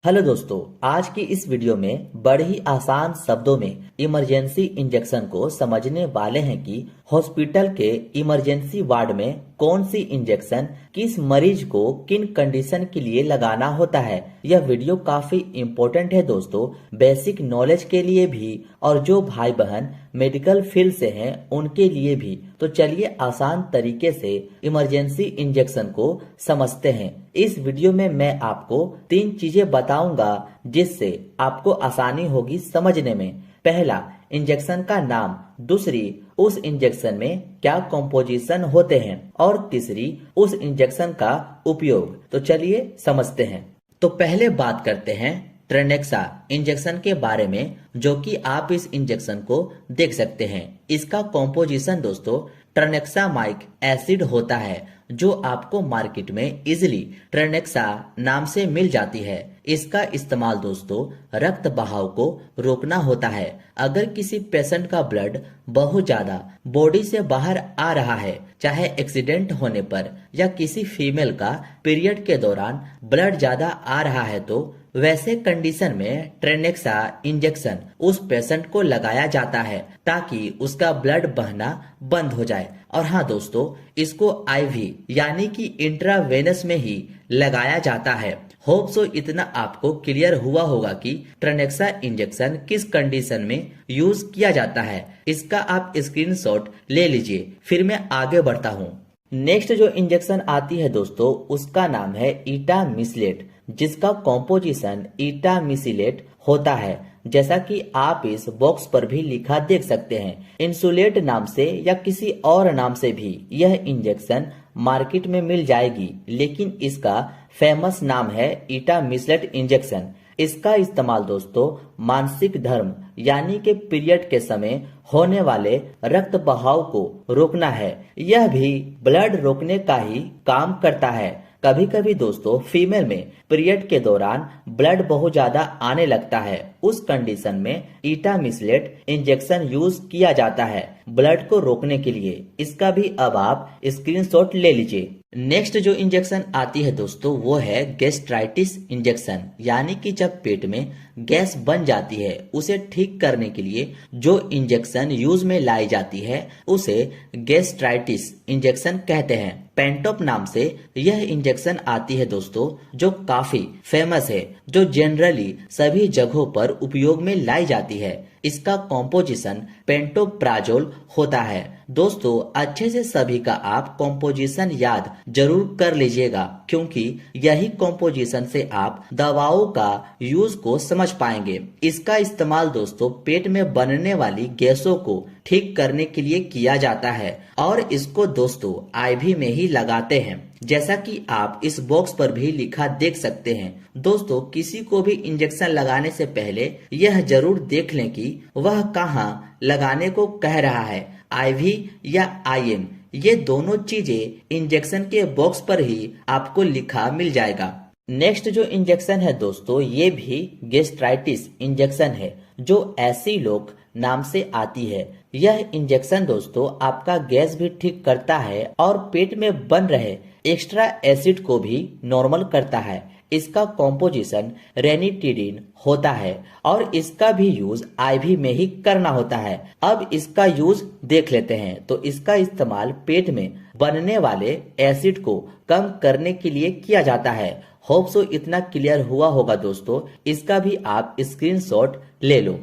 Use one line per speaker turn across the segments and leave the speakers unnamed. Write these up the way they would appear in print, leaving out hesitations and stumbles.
Hello दोस्तों, आज की इस वीडियो में बड़े ही आसान शब्दों में इमरजेंसी इंजेक्शन को समझने वाले हैं कि हॉस्पिटल के इमरजेंसी वार्ड में कौन सी इंजेक्शन किस मरीज को किन कंडीशन के लिए लगाना होता है। यह वीडियो काफी इम्पोर्टेंट है दोस्तों, बेसिक नॉलेज के लिए भी और जो भाई बहन मेडिकल फील्ड से हैं उनके लिए भी। तो चलिए आसान तरीके से इमरजेंसी इंजेक्शन को समझते हैं। इस वीडियो में मैं आपको 3 चीजें बताऊंगा जिससे आपको आसानी होगी समझने में। पहला, इंजेक्शन का नाम। दूसरी, उस इंजेक्शन में क्या कॉम्पोजिशन होते हैं। और तीसरी, उस इंजेक्शन का उपयोग। तो चलिए समझते हैं। तो पहले बात करते हैं ट्रेनेक्सा इंजेक्शन के बारे में, जो कि आप इस इंजेक्शन को देख सकते हैं। इसका कॉम्पोजिशन दोस्तों ट्रेनेक्सामाइक एसिड होता है, जो आपको मार्केट में इजिली ट्रेनेक्सा नाम से मिल जाती है। इसका इस्तेमाल दोस्तों रक्त बहाव को रोकना होता है। अगर किसी पेशेंट का ब्लड बहुत ज्यादा बॉडी से बाहर आ रहा है, चाहे एक्सीडेंट होने पर या किसी फीमेल का पीरियड के दौरान ब्लड ज्यादा आ रहा है, तो वैसे कंडीशन में ट्रेनेक्सा इंजेक्शन उस पेशेंट को लगाया जाता है ताकि उसका ब्लड बहना बंद हो जाए। और हाँ दोस्तों, इसको आईवी यानी कि इंट्रावेनस में ही लगाया जाता है। होप सो इतना आपको क्लियर हुआ होगा कि ट्रेनेक्सा इंजेक्शन किस कंडीशन में यूज किया जाता है। इसका आप स्क्रीनशॉट ले लीजिए, फिर मैं आगे बढ़ता हूँ। नेक्स्ट जो इंजेक्शन आती है दोस्तों, उसका नाम है इटामिसिलेट, जिसका कॉम्पोजिशन इटामिसिलेट होता है, जैसा कि आप इस बॉक्स पर भी लिखा देख सकते हैं। इंसुलेट नाम से या किसी और नाम से भी यह इंजेक्शन मार्केट में मिल जाएगी, लेकिन इसका फेमस नाम है इटामिसिलेट इंजेक्शन। इसका इस्तेमाल दोस्तों मानसिक धर्म यानी कि पीरियड के समय होने वाले रक्त बहाव को रोकना है। यह भी ब्लड रोकने का ही काम करता है। कभी कभी दोस्तों फीमेल में पीरियड के दौरान ब्लड बहुत ज्यादा आने लगता है, उस कंडीशन में इटामिसिलेट इंजेक्शन यूज किया जाता है ब्लड को रोकने के लिए। इसका भी अब आप स्क्रीनशॉट ले लीजिए। नेक्स्ट जो इंजेक्शन आती है दोस्तों, वो है गैस्ट्राइटिस इंजेक्शन, यानी कि जब पेट में गैस बन जाती है उसे ठीक करने के लिए जो इंजेक्शन यूज में लाई जाती है उसे गैस्ट्राइटिस इंजेक्शन कहते हैं। पेंटोप नाम से यह इंजेक्शन आती है दोस्तों, जो काफी फेमस है, जो जनरली सभी जगहों पर उपयोग में लाई जाती है। इसका कॉम्पोजिशन पेंटोप्राजोल होता है। दोस्तों अच्छे से सभी का आप कॉम्पोजिशन याद जरूर कर लीजिएगा, क्योंकि यही कॉम्पोजिशन से आप दवाओं का यूज को समझ पाएंगे। इसका इस्तेमाल दोस्तों पेट में बनने वाली गैसों को ठीक करने के लिए किया जाता है और इसको दोस्तों आईवी में ही लगाते हैं, जैसा कि आप इस बॉक्स पर भी लिखा देख सकते हैं। दोस्तों किसी को भी इंजेक्शन लगाने से पहले यह जरूर देख लें कि वह कहां लगाने को कह रहा है, आईवी या आईएम। ये दोनों चीजें इंजेक्शन के बॉक्स पर ही आपको लिखा मिल जाएगा। नेक्स्ट जो इंजेक्शन है दोस्तों, ये भी गैस्ट्राइटिस इंजेक्शन है, जो एसिलोक नाम से आती है। यह इंजेक्शन दोस्तों आपका गैस भी ठीक करता है और पेट में बन रहे एक्स्ट्रा एसिड को भी नॉर्मल करता है। इसका कॉम्पोजिशन रेनिटिडिन होता है और इसका भी यूज आईवी में ही करना होता है। अब इसका यूज देख लेते हैं। तो इसका इस्तेमाल पेट में बनने वाले एसिड को कम करने के लिए किया जाता है। होप सो इतना क्लियर हुआ होगा दोस्तों, इसका भी आप स्क्रीनशॉट ले लो।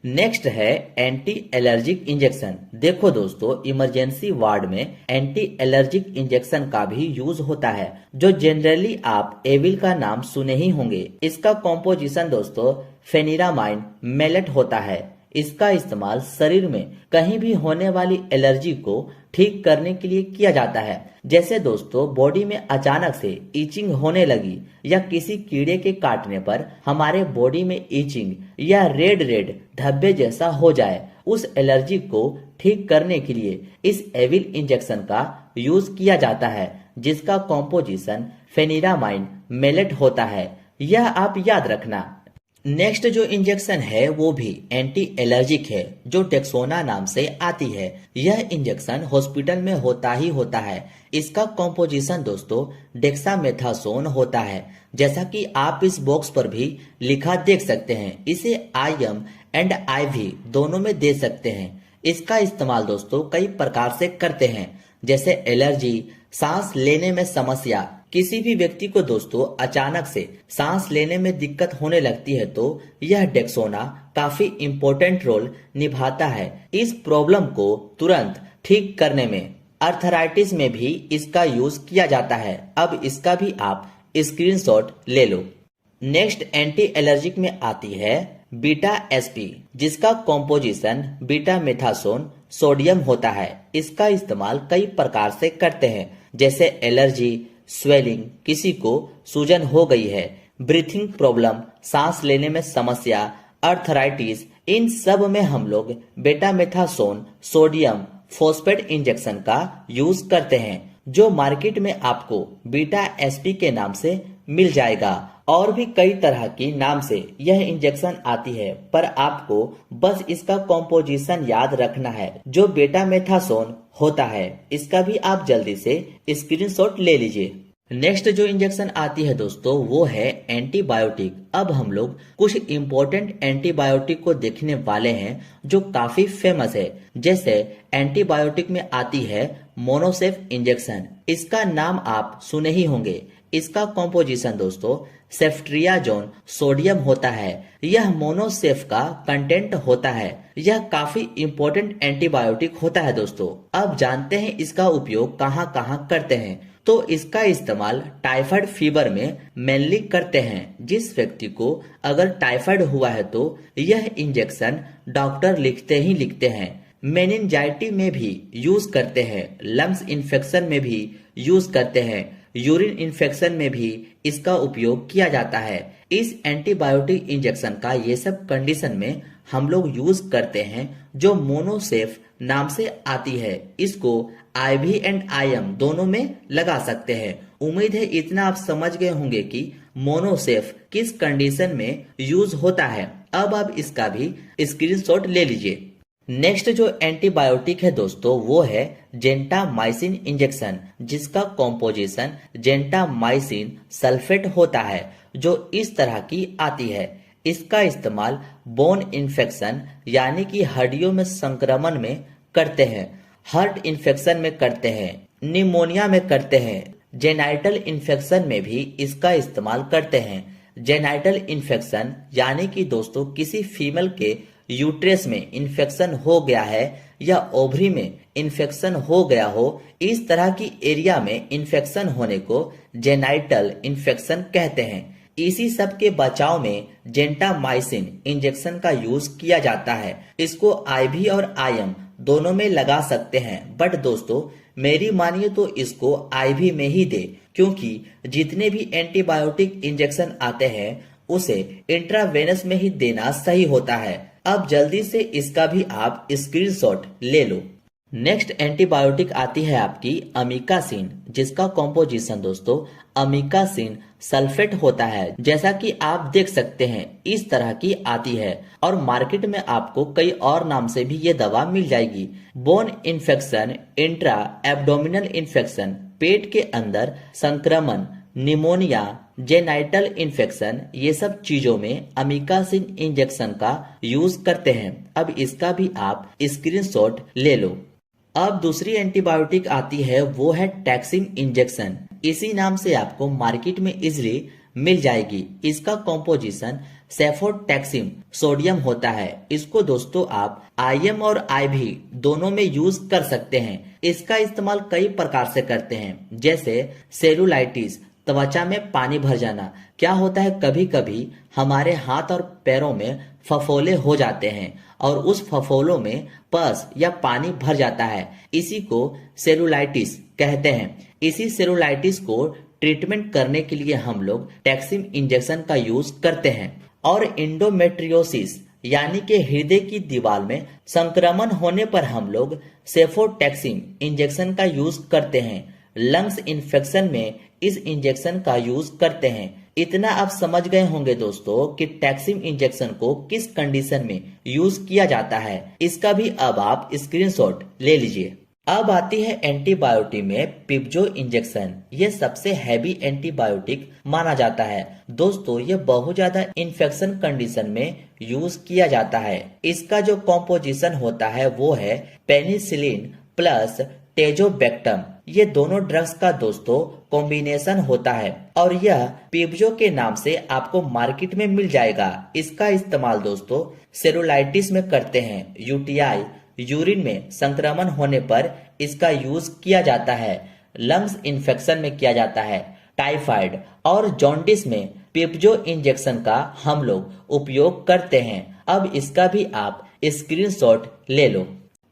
नेक्स्ट है एंटी एलर्जिक इंजेक्शन। देखो दोस्तों इमरजेंसी वार्ड में एंटी एलर्जिक इंजेक्शन का भी यूज होता है, जो जनरली आप एविल का नाम सुने ही होंगे। इसका कॉम्पोजिशन दोस्तों फेनिरामाइन मेलेट होता है। इसका इस्तेमाल शरीर में कहीं भी होने वाली एलर्जी को ठीक करने के लिए किया जाता है। जैसे दोस्तों बॉडी में अचानक से ईचिंग होने लगी या किसी कीड़े के काटने पर हमारे बॉडी में ईचिंग या रेड रेड धब्बे जैसा हो जाए, उस एलर्जी को ठीक करने के लिए इस एविल इंजेक्शन का यूज किया जाता है, जिसका कॉम्पोजिशन फेनिरामाइन मेलेट होता है। यह आप याद रखना। नेक्स्ट जो इंजेक्शन है वो भी एंटी एलर्जिक है, जो डेक्सोना नाम से आती है। यह इंजेक्शन हॉस्पिटल में होता ही होता है। इसका कॉम्पोजिशन दोस्तों डेक्सामेथासोन होता है, जैसा कि आप इस बॉक्स पर भी लिखा देख सकते हैं। इसे IM एंड IV दोनों में दे सकते हैं। इसका इस्तेमाल दोस्तों कई प्रकार से करते हैं, जैसे एलर्जी, सांस लेने में समस्या। किसी भी व्यक्ति को दोस्तों अचानक से सांस लेने में दिक्कत होने लगती है तो यह डेक्सोना काफी इम्पोर्टेंट रोल निभाता है इस प्रॉब्लम को तुरंत ठीक करने में। अर्थराइटिस में भी इसका यूज किया जाता है। अब इसका भी आप स्क्रीनशॉट ले लो। नेक्स्ट एंटी एलर्जिक में आती है बीटा SP, जिसका कॉम्पोजिशन बीटा मेथासोन सोडियम होता है। इसका इस्तेमाल कई प्रकार से करते हैं, जैसे एलर्जी, स्वेलिंग, किसी को सूजन हो गई है, ब्रीथिंग प्रॉब्लम, सांस लेने में समस्या, अर्थराइटिस, इन सब में हम लोग बेटामेथासोन सोडियम फॉस्फेट इंजेक्शन का यूज करते हैं, जो मार्केट में आपको बीटा SP के नाम से मिल जाएगा। और भी कई तरह की नाम से यह इंजेक्शन आती है, पर आपको बस इसका कॉम्पोजिशन याद रखना है, जो बेटामेथासोन होता है। इसका भी आप जल्दी से स्क्रीनशॉट ले लीजिए। नेक्स्ट जो इंजेक्शन आती है दोस्तों वो है एंटीबायोटिक। अब हम लोग कुछ इम्पोर्टेंट एंटीबायोटिक को देखने वाले हैं जो काफी फेमस है। जैसे एंटीबायोटिक में आती है मोनोसेफ इंजेक्शन। इसका नाम आप सुने ही होंगे। इसका कॉम्पोजिशन दोस्तों सेफ्ट्रियाजोन सोडियम होता है। यह मोनोसेफ का कंटेंट होता है। यह काफी इम्पोर्टेंट एंटीबायोटिक होता है दोस्तों। अब जानते हैं इसका उपयोग कहाँ कहाँ करते हैं। तो इसका इस्तेमाल टाइफाइड फीवर में मेनली करते हैं। जिस व्यक्ति को अगर टाइफाइड हुआ है तो यह इंजेक्शन डॉक्टर लिखते ही लिखते हैं। मेनिंजाइटी में भी यूज करते हैं, लंग्स इन्फेक्शन में भी यूज करते हैं, यूरिन इन्फेक्शन में भी इसका उपयोग किया जाता है। इस एंटीबायोटिक इंजेक्शन का ये सब कंडीशन में हम लोग यूज करते हैं, जो मोनोसेफ नाम से आती है। इसको IV एंड IM दोनों में लगा सकते हैं। उम्मीद है इतना आप समझ गए होंगे कि मोनोसेफ किस कंडीशन में यूज होता है। अब आप इसका भी स्क्रीनशॉट ले लीजिए। नेक्स्ट जो एंटीबायोटिक है दोस्तों वो है जेंटामाइसिन इंजेक्शन, जिसका कॉम्पोजिशन जेंटामाइसिन सल्फेट होता है, जो इस तरह की आती है। इसका इस्तेमाल बोन इन्फेक्शन यानी कि हड्डियों में संक्रमण में करते हैं, हार्ट इन्फेक्शन में करते हैं, निमोनिया में करते हैं, जेनाइटल इन्फेक्शन में भी इसका इस्तेमाल करते हैं। जेनाइटल इन्फेक्शन यानी कि दोस्तों किसी फीमेल के यूट्रस में इन्फेक्शन हो गया है या ओवरी में इन्फेक्शन हो गया हो, इस तरह की एरिया में इन्फेक्शन होने को जेनाइटल इन्फेक्शन कहते हैं। इसी सब के बचाव में जेंटामाइसिन इंजेक्शन का यूज किया जाता है। इसको IV और IM दोनों में लगा सकते हैं, बट दोस्तों मेरी मानिए तो इसको IV में ही दे, क्योंकि जितने भी एंटीबायोटिक इंजेक्शन आते हैं उसे इंट्रावेनस में ही देना सही होता है। अब जल्दी से इसका भी आप स्क्रीनशॉट ले लो। नेक्स्ट एंटीबायोटिक आती है आपकी अमीकासिन, जिसका कॉम्पोजिशन दोस्तों अमीकासिन सल्फेट होता है। जैसा कि आप देख सकते हैं इस तरह की आती है, और मार्केट में आपको कई और नाम से भी ये दवा मिल जाएगी। Bone infection, intra abdominal infection, पेट के अंदर संक्रमण, निमोनिया, जेनाइटल इन्फेक्शन, ये सब चीजों में अमीकासिन इंजेक्शन का यूज करते हैं। अब इसका भी आप स्क्रीनशॉट ले लो। अब दूसरी एंटीबायोटिक आती है वो है टैक्सिम इंजेक्शन। इसी नाम से आपको मार्केट में इजिली मिल जाएगी। इसका कॉम्पोजिशन सेफोटैक्सिम सोडियम होता है। इसको दोस्तों आप IM और IV दोनों में यूज कर सकते हैं। इसका इस्तेमाल कई प्रकार से करते हैं, जैसे सेलुलाइटिस, त्वचा में पानी भर जाना। क्या होता है, कभी कभी हमारे हाथ और पैरों में फफोले हो जाते हैं और उस फफोलों में पस या पानी भर जाता है। इसी को सेलुलाइटिस कहते हैं। इसी सेलुलाइटिस को ट्रीटमेंट करने के लिए हम लोग टैक्सिम इंजेक्शन का यूज करते हैं। और इंडोमेट्रियोसिस यानी कि हृदय की दीवार में संक्रमण होने पर हम लोग सेफोटैक्सिम इंजेक्शन का यूज करते हैं। लंग्स इन्फेक्शन में इस इंजेक्शन का यूज करते हैं। इतना आप समझ गए होंगे दोस्तों कि टैक्सिम इंजेक्शन को किस कंडीशन में यूज किया जाता है, इसका भी अब आप स्क्रीनशॉट ले लीजिए। अब आती है एंटीबायोटिक में पिप्जो इंजेक्शन। ये सबसे हैवी एंटीबायोटिक माना जाता है दोस्तों। ये बहुत ज्यादा इन्फेक्शन कंडीशन में यूज किया जाता है। इसका जो कॉम्पोजिशन होता है वो है पेनिसिलिन प्लस टेजोबैक्टम। ये दोनों ड्रग्स का दोस्तों कॉम्बिनेशन होता है और यह पिप्जो के नाम से आपको मार्केट में मिल जाएगा। इसका इस्तेमाल दोस्तों सेरुलाइटिस में करते हैं। यूटीआई यूरिन में संक्रमण होने पर इसका यूज किया जाता है। लंग्स इन्फेक्शन में किया जाता है। टाइफाइड और जॉन्डिस में पिप्जो इंजेक्शन का हम लोग उपयोग करते हैं। अब इसका भी आप स्क्रीनशॉट ले लो।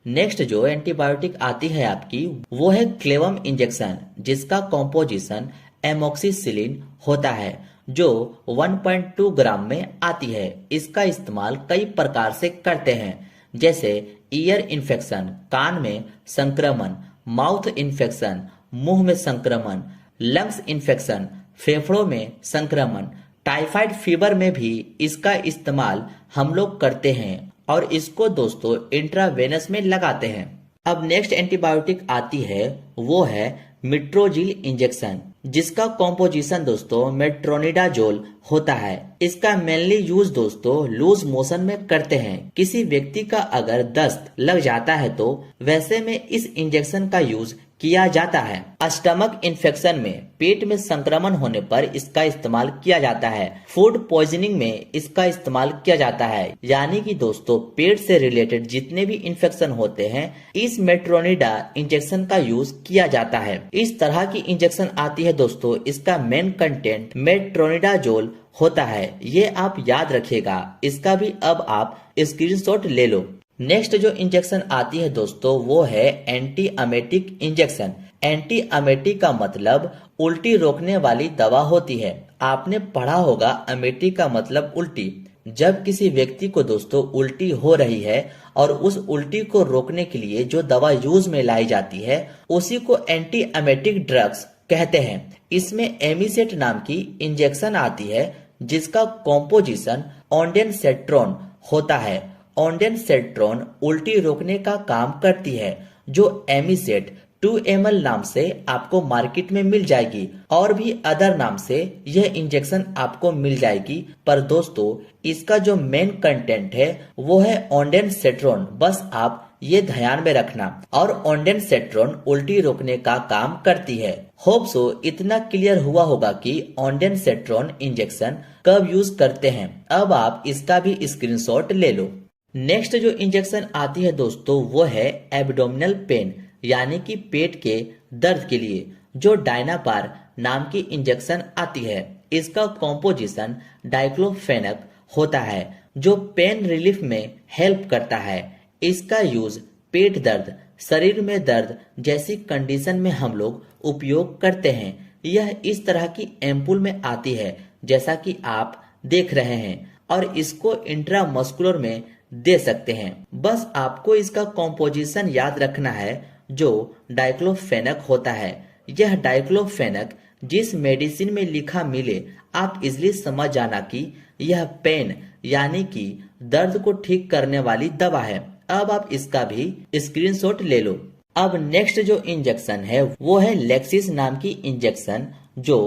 नेक्स्ट जो एंटीबायोटिक आती है आपकी वो है क्लेवम इंजेक्शन, जिसका कॉम्पोजिशन एमोक्सिसिलिन होता है जो 1.2 ग्राम में आती है। इसका इस्तेमाल कई प्रकार से करते हैं, जैसे ईयर इन्फेक्शन, कान में संक्रमण, माउथ इन्फेक्शन, मुंह में संक्रमण, लंग्स इन्फेक्शन, फेफड़ों में संक्रमण, टाइफाइड फीवर में भी इसका इस्तेमाल हम लोग करते हैं और इसको दोस्तों इंट्रावेनस में लगाते हैं। अब नेक्स्ट एंटीबायोटिक आती है वो है मेट्रोजिल इंजेक्शन, जिसका कॉम्पोजिशन दोस्तों मेट्रोनिडाजोल होता है। इसका मेनली यूज दोस्तों लूज मोशन में करते हैं। किसी व्यक्ति का अगर दस्त लग जाता है तो वैसे में इस इंजेक्शन का यूज किया जाता है। स्टमक इन्फेक्शन में, पेट में संक्रमण होने पर इसका इस्तेमाल किया जाता है। फूड पॉइजनिंग में इसका इस्तेमाल किया जाता है। यानी कि दोस्तों पेट से रिलेटेड जितने भी इन्फेक्शन होते हैं इस मेट्रोनिडा इंजेक्शन का यूज किया जाता है। इस तरह की इंजेक्शन आती है दोस्तों, इसका मेन कंटेंट मेट्रोनिडाजोल होता है। ये आप याद रखिएगा। इसका भी अब आप स्क्रीनशॉट ले लो। नेक्स्ट जो इंजेक्शन आती है दोस्तों वो है एंटी अमेटिक इंजेक्शन। एंटी अमेटिक का मतलब उल्टी रोकने वाली दवा होती है। आपने पढ़ा होगा अमेटिक का मतलब उल्टी। जब किसी व्यक्ति को दोस्तों उल्टी हो रही है और उस उल्टी को रोकने के लिए जो दवा यूज में लाई जाती है उसी को एंटी अमेटिक ड्रग्स कहते हैं। इसमें एमिसेट नाम की इंजेक्शन आती है जिसका कॉम्पोजिशन ऑन्डेनसेट्रोन होता है। ऑन्डेनसेट्रोन उल्टी रोकने का काम करती है, जो एमिसेट 2 ml नाम से आपको मार्केट में मिल जाएगी और भी अदर नाम से यह इंजेक्शन आपको मिल जाएगी। पर दोस्तों इसका जो मेन कंटेंट है वो है ऑन्डेनसेट्रोन। बस आप ये ध्यान में रखना। और ऑन्डेनसेट्रोन उल्टी रोकने का काम करती है। होप सो इतना क्लियर हुआ होगा कि ऑन्डेनसेट्रोन इंजेक्शन कब यूज करते हैं। अब आप इसका भी स्क्रीनशॉट ले लो। नेक्स्ट जो इंजेक्शन आती है दोस्तों वो है एब्डोमिनल पेन, यानी कि पेट के दर्द के लिए, जो डायनापार नाम की इंजेक्शन आती है। इसका कॉम्पोजिशन डाइक्लोफेनक होता है जो पेन रिलीफ में हेल्प करता है। इसका यूज पेट दर्द, शरीर में दर्द जैसी कंडीशन में हम लोग उपयोग करते हैं। यह इस तरह की एम्पुल में आती है जैसा कि आप देख रहे हैं और इसको इंट्रामस्कुलर में दे सकते हैं। बस आपको इसका कॉम्पोजिशन याद रखना है जो डाइक्लोफेनक होता है। यह डाइक्लोफेनक जिस मेडिसिन में लिखा मिले आप इजिली समझ जाना कि यह पेन यानी कि दर्द को ठीक करने वाली दवा है। अब आप इसका भी स्क्रीनशॉट ले लो। अब नेक्स्ट जो इंजेक्शन है वो है लेक्सिस नाम की इंजेक्शन जो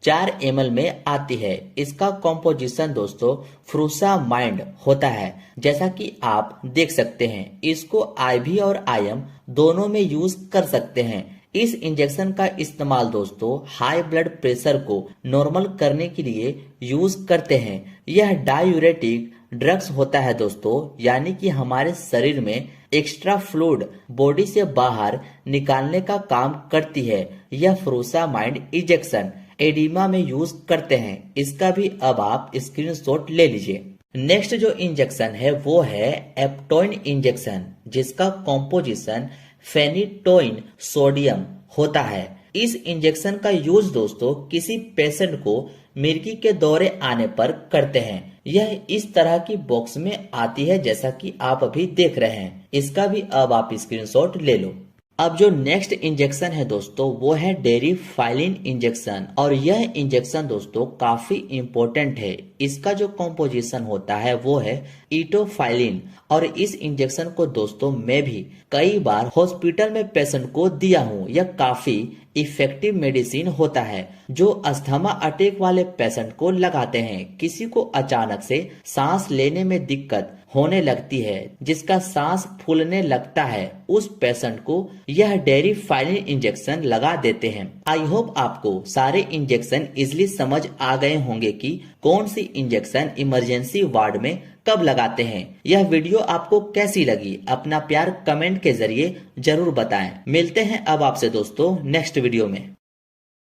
4 ml में आती है। इसका कॉम्पोजिशन दोस्तों फ्रूसामाइड होता है जैसा कि आप देख सकते हैं। इसको आईवी और आईएम दोनों में यूज कर सकते हैं। इस इंजेक्शन का इस्तेमाल दोस्तों हाई ब्लड प्रेशर को नॉर्मल करने के लिए यूज करते हैं। यह डायूरेटिक ड्रग्स होता है दोस्तों, यानी कि हमारे शरीर में एक्स्ट्रा फ्लूइड बॉडी से बाहर निकालने का काम करती है। यह फ्रूसामाइड इंजेक्शन एडिमा में यूज करते हैं। इसका भी अब आप स्क्रीनशॉट ले लीजिए। नेक्स्ट जो इंजेक्शन है वो है एप्टोइन इंजेक्शन, जिसका कॉम्पोजिशन फेनिटोइन सोडियम होता है। इस इंजेक्शन का यूज दोस्तों किसी पेशेंट को मिर्गी के दौरे आने पर करते हैं। यह इस तरह की बॉक्स में आती है जैसा कि आप अभी देख रहे हैं। इसका भी अब आप स्क्रीनशॉट ले लो। अब जो नेक्स्ट इंजेक्शन है दोस्तों वो है डेरिफाइलिन इंजेक्शन, और यह इंजेक्शन दोस्तों काफी इंपॉर्टेंट है। इसका जो कॉम्पोजिशन होता है वो है इटोफाइलिन, और इस इंजेक्शन को दोस्तों मैं भी कई बार हॉस्पिटल में पेशेंट को दिया हूँ। यह काफी इफेक्टिव मेडिसिन होता है जो अस्थमा अटैक वाले पेशेंट को लगाते हैं। किसी को अचानक से सांस लेने में दिक्कत होने लगती है, जिसका सांस फूलने लगता है, उस पेशेंट को यह डेरिफाइलिन इंजेक्शन लगा देते हैं। आई होप आपको सारे इंजेक्शन इजिली समझ आ गए होंगे कि कौन सी इंजेक्शन इमरजेंसी वार्ड में कब लगाते हैं। यह वीडियो आपको कैसी लगी अपना प्यार कमेंट के जरिए जरूर बताएं। मिलते हैं अब आपसे दोस्तों नेक्स्ट वीडियो में।